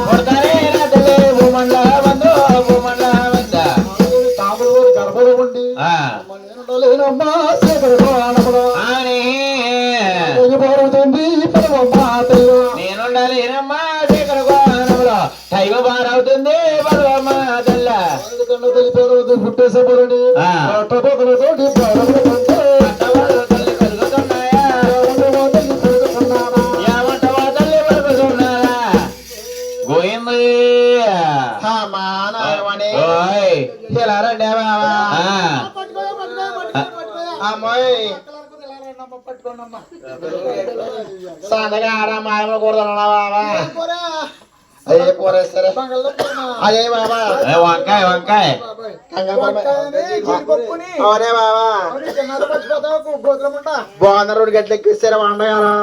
కొడతారే రాజలే భూమండ వందో భూమండ వంద తాముడు గర్భంలో ఉండి నేనుండలేనమ్మా అని నేనుండాలేనమ్మా శేఖర గోనములో టైం బారవుతుంది బలవమ్మ తల్ల పుట్టేసేపోరండి తల్లి కలుగుతున్నాయా ఏమంటవా తల్లి పలుకుతున్నారా గోయింది ఓయ్ రండి బాబా అమ్మాయి సందగా ఆడ మాయలు కూడదన్నా బాబా అయ్యే కూరేస్తారే అయ్యే బాబా వంకాయ వంకాయ అవునే బాబా బాగున్న రోడ్డు గట్ల ఎక్కిస్తారా వండగారా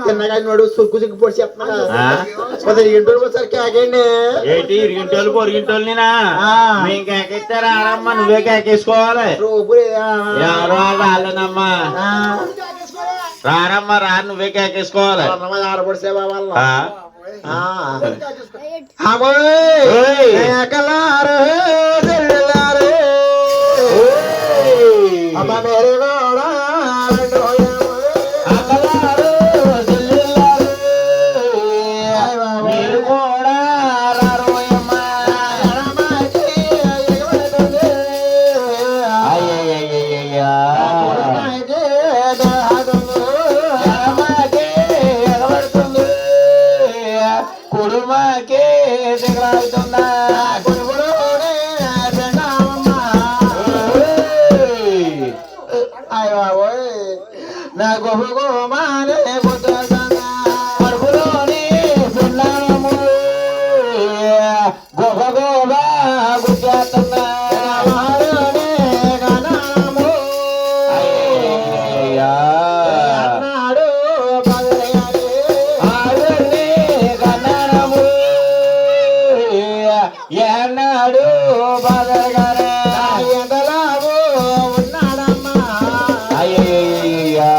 తిన్నగా నోడు సుక్కు సిక్కు పొడి చెప్తున్నా ఇంటూరు వచ్చారు కేకండి ఏంటి ఇరిగింటోళ్ళు పొరిగింటోళ్ళు నేనా మేము కేకెత్తారా ఆడమ్మా నువ్వే కేకేసుకోవాలి ఎవరో రాలేనమ్మా రారమ్మా రా నువ్వే కేకేసుకోవాలి ఆడపడిసే బాబా అమ్మ మేరే కూడా మీరు కూడా రారోయమ్మా అయ్యయ్యయ్యయ్యా కుడుమాకే దిగలాడుతుందా నా గోమానే కడుపులోని పున్నాము గొప్ప గోబ గుర్చేస్తున్నా అన్నాడు ఆడుని కన్నాము ఏనాడు బాధగానే ఎంతలాగో ఉన్నాడమ్మా అయ్యయ్యా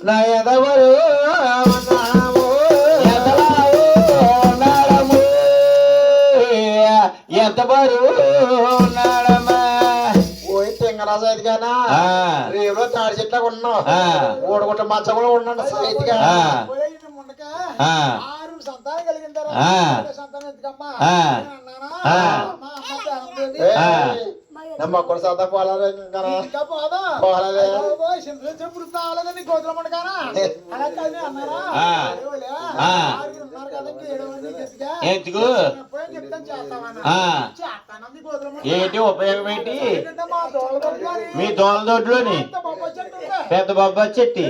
నా ఎదవరు ఉన్నాము ఎంతలావు ఉన్నాడము ఎంత బరువు ఉన్నాడమ్మా పోయి తింగరా సైతిగానా రేవులో తాడి చెట్ల ఉన్నావు ఓడగొట్ట మచ్చ కూడా ఉన్నాడు సైతిగా సంతానం కలిగిన తర్వాత సంతానం ఎత్తుకమ్మా మొక్కడు సదా పోలాలే పోలాలే చెప్పుడు తాగలేదని గోతులం ఉండగానా అలా కానీ అన్నారా ఎందుకు ఏంటి ఉపయోగం ఏంటి మీ దోల దొడ్లోని పెద్ద బొబ్బ చెట్టి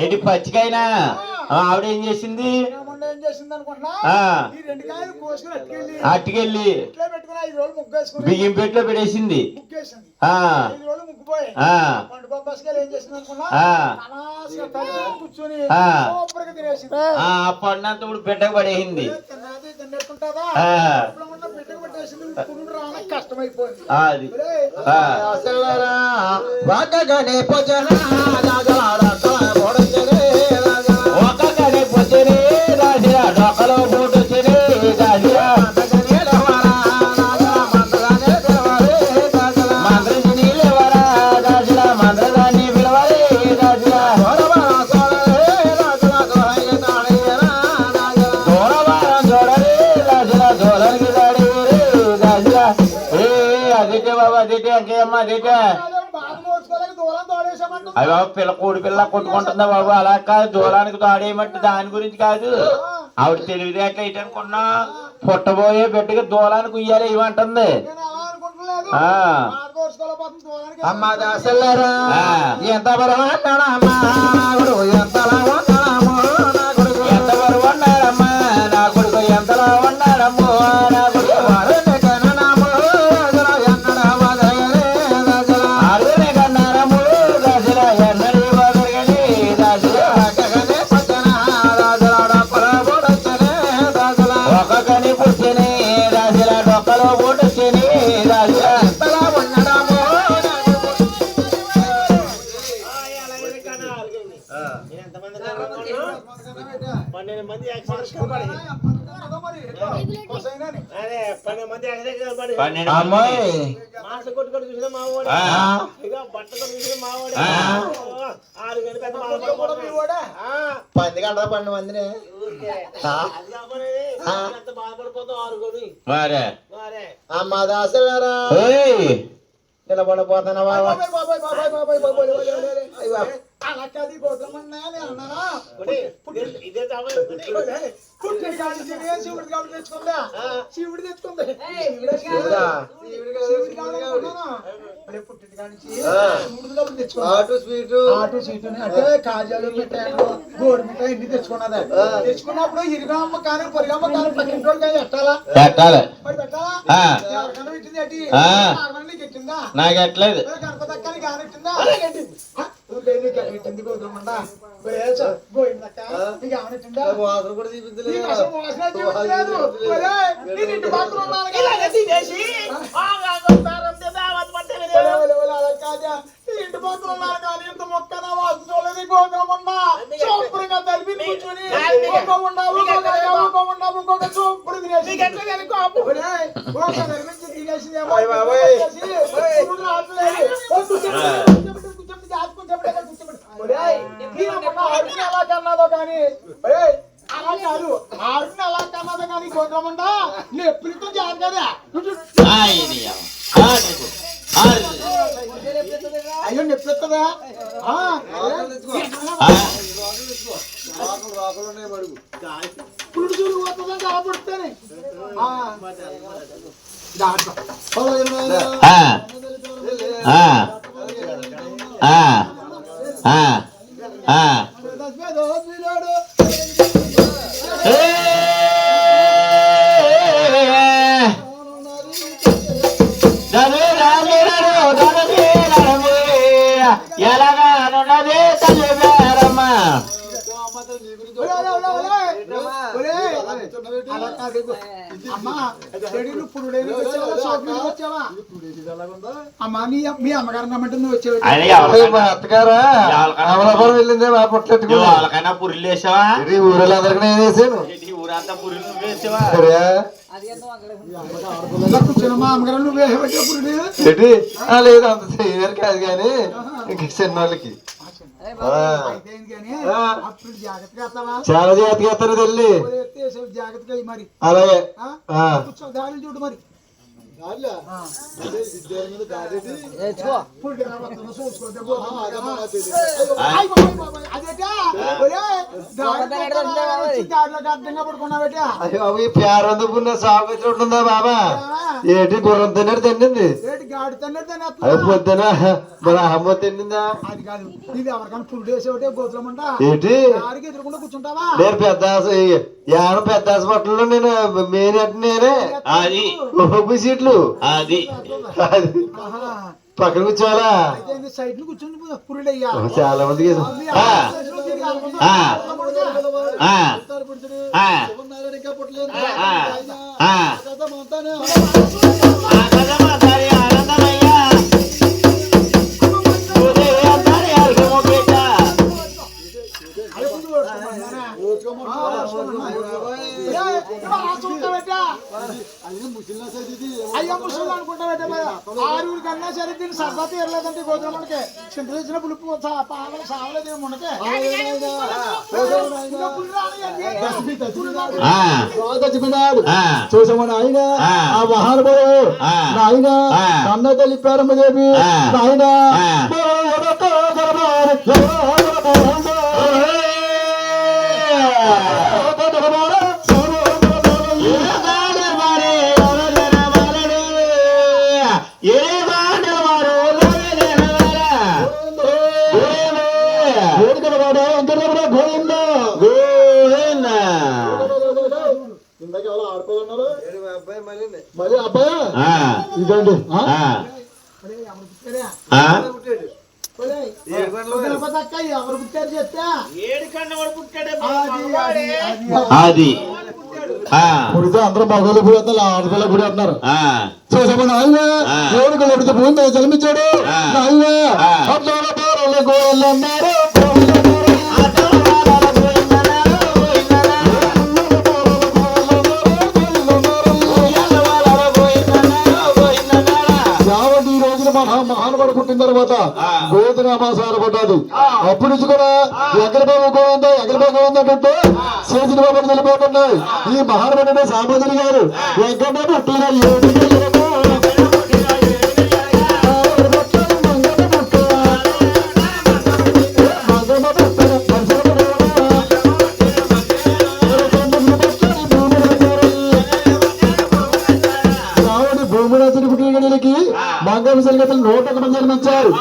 ఏంటి పచ్చికైనా ఆవిడ ఏం చేసింది అట్టుకెళ్ళి బియ్యం పెట్లో పెట్టేసింది పడినంత ఇప్పుడు పెట్టక పడేసింది అది వాకగానే పొజన ఒకగానే పొచ్చని రాజా డొక్కలో పోటు వచ్చి రాజా మంత్రి లేవరా రాజుల మంత్రదాన్ని పిలవాలి రాజుల దూరవారం చూడరే రాజుల దూరానికి దాడి రాజుల అదిటే బాబా అదిటే అంకేమ్మా అదిటే అవి బాబు పిల్ల కోడి పిల్ల కొట్టుకుంటుందా బాబు అలా కాదు దూరానికి తోడేయమంటే దాని గురించి కాదు ఆవిడ తెలివితేటలు ఏంటనుకున్నా పుట్టబోయే బిడ్డకి దూలానికి ఉయ్యాలి ఇవ్వంటుంది అమ్మ దాసల్లారా ఎంత బరువు అన్నాడమ్మా ఎంతలా ఉన్నాడమ్మో నా కొడుకు ఎంత బరువు అన్నాడమ్మా నా కొడుకు ఎంతలా ఉన్నాడమ్మో నా కొడుకు ఆడునే కన్నారమ్ము దశల ఎన్నడి వదరగని దశల ఒక్కొక్కని పుట్టిని దశల డొక్కలో పుట్టుని దశల 12 మంది యాక్సిడెంట్ అదే 12 మంది యాక్సిడెంట్ పడి అమ్మాయి మాస కొట్టుకొని చూసిన మా వాడు ఇక బట్ట కొట్టు చూసిన మా వాడు 6 గంటల పెద్ద పంది గంట 12 మందిని ఎంత బాధపడిపోతావు 6 గొని మరే అమ్మ దాసరా నిలబడిపోతానా బాబా ఇదే శివుడు తెచ్చుకుంది ఆటు స్వీటు ఆటో సీటు అంటే కాజాలు మిఠాయిలు గోడు మిఠాయి ఇన్ని తెచ్చుకున్నదా తెచ్చుకున్నప్పుడు ఇరుగమ్మ కానీ పొరిగమ్మ కానీ పక్కింటి వాళ్ళు కానీ ఎట్టాలా పెట్టాలి మరి పెట్టాలా ఆ. ఎవరికైనా పెట్టింది ఏంటి నీకు ఎట్టిందా నాకు ఎట్లేదు గణపతి అక్కని కానీ ఎట్టిందా ఎట్టింది గోధుమండా గోయిందక్క నీకు ఏమనెట్టిందా వాసన కూడా చూపించలేదు నీకు అసలు వాసన చూపించలేదు నేను ఇంటి పక్కన ఉన్నాను కదా. అలా కాదా ఇంటి పక్కన ఉన్నారు కానీ ఇంత మొక్కన వాసన చూడలేదు గోధుమన్నా శుభ్రంగా తలిపి కూర్చొని ఇంకొక శుభ్రం తినేసి తినేసిందేమో ఎలా కన్నాదో కానీ అలా కాదు ఆడిని ఎలా కన్నాదో కానీ గోధుమంట ఎప్పుడుతో జారు కదా అయ్యో నొప్పిస్తుందా పురుడు చూడు పోతుందంటే అలా పుడుతానే ఎలాగానున్నది తల్లి పేరమ్మా అమ్మా మీ అమ్మగారు రమ్మంటే నువ్వు వచ్చేవి అత్తగారా అమలాపురం వెళ్ళిందే మా పొట్టెట్టుకుని వాళ్ళకైనా పురిలు వేసావా ఊరిలో అందరికి నేను వేసాను ఊరంతా పురిలు నువ్వు వేసావా కూర్చొని మా అమ్మగారు నువ్వు వేసే పురుడు ఏంటి లేదు అంత చేయడానికి కాదు కానీ ఇంక చిన్న వాళ్ళకి అప్పుడు జాగ్రత్తగా వస్తావా చాలా జాగ్రత్తగా ఎత్తారు తల్లి జాగ్రత్తగా మరి అలాగే కూర్చో దారులు చూడు మరి పేరందుకున్న సాగు ఉంటుందా బాబా ఏంటి గుర్రం తిన్నాడు తిండింది గాడి తన్నది అది పొద్దున మన అమ్మ తిండిందా అది కాదు ఇది ఎవరికైనా ఫుల్ డేస్ ఒకటే గోతులమంట ఏంటి గాడికి ఎదురుకుండా కూర్చుంటావా నేను పెద్ద పెద్ద హాస్పిటల్లో నేను మెయిన్ ఎట్ నేనే అది ఒక్కొక్క సీట్లు అది పక్కన కూర్చోవాలా సైడ్ ను కూర్చొని పురుడయ్యా చాలా మందికి అయ్యా ముసలి అనుకుంటా ఆరుగురు కన్నా సరే దీన్ని సర్బతి ఎరలేదంటే గోధుమకి సింపుల్ ఇచ్చిన పులుపు సావలేదు ఉండకే చూసామని ఆయన ఆ మహానుభావుడు ఆయన అన్న తల్లి పేరమ్మ దేవి ఆయన మళ్ళీ అబ్బాయి ఇదండి ఎవరు పుట్టారు చెప్తా అది పుడితే అందరూ మగలు పుడతారు ఆడపిల్ల పుడి అంటున్నారు చూసామని ఆయన దేవుడికి పుడితే భూమి జన్మించాడు ఆయన గోయలు అన్నారు పుట్టిన తర్వాత గోధునామాసార పడ్డది. అప్పటి నుంచి కూడా ఎగరబాబు గోవింద ఎగరబాబు గోవిందంటే చేసిన బాబు నిలిపోతున్నాయి. ఈ మహానుభావుడు సామాజిక గారు వెంకట పుట్టిన మంగళ సంగతులు 101 మంది జన్మించారు.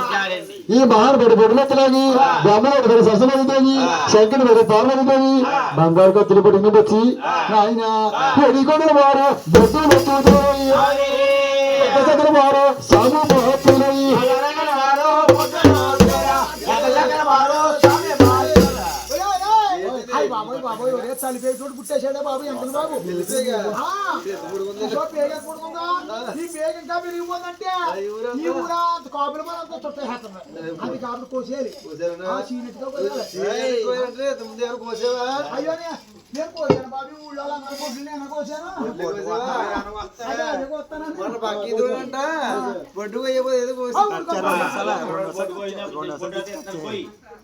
ఈ మహానుభావుడు బొడులెత్తలాగి బ్రహ్మణుడు సరస్వతిదేవి శంకరుడు మరి పార్వతీదేవి బంగారు కత్తులు పట్టుకుని వచ్చి ఆయన పెరిగొడిన వారు బొట్టులు పెట్టుకుని వారు సాగు మహత్తులయ్యి బాబోయ్ బాబోయ్ ఒరే చలిపేటోడు పుట్టేసాడా బాబు ఎంత బాబు ఈ పేగ ఇంకా పెరిగిపోతుందంటే ఈ ఊరా కాపుల మనంతా చుట్టేస్తుంది. అది కాపులు కోసేది అయ్యో నేను కోసాను బాబు ఊళ్ళో అందరూ కొట్లు నేను కోసాను. బొడ్డు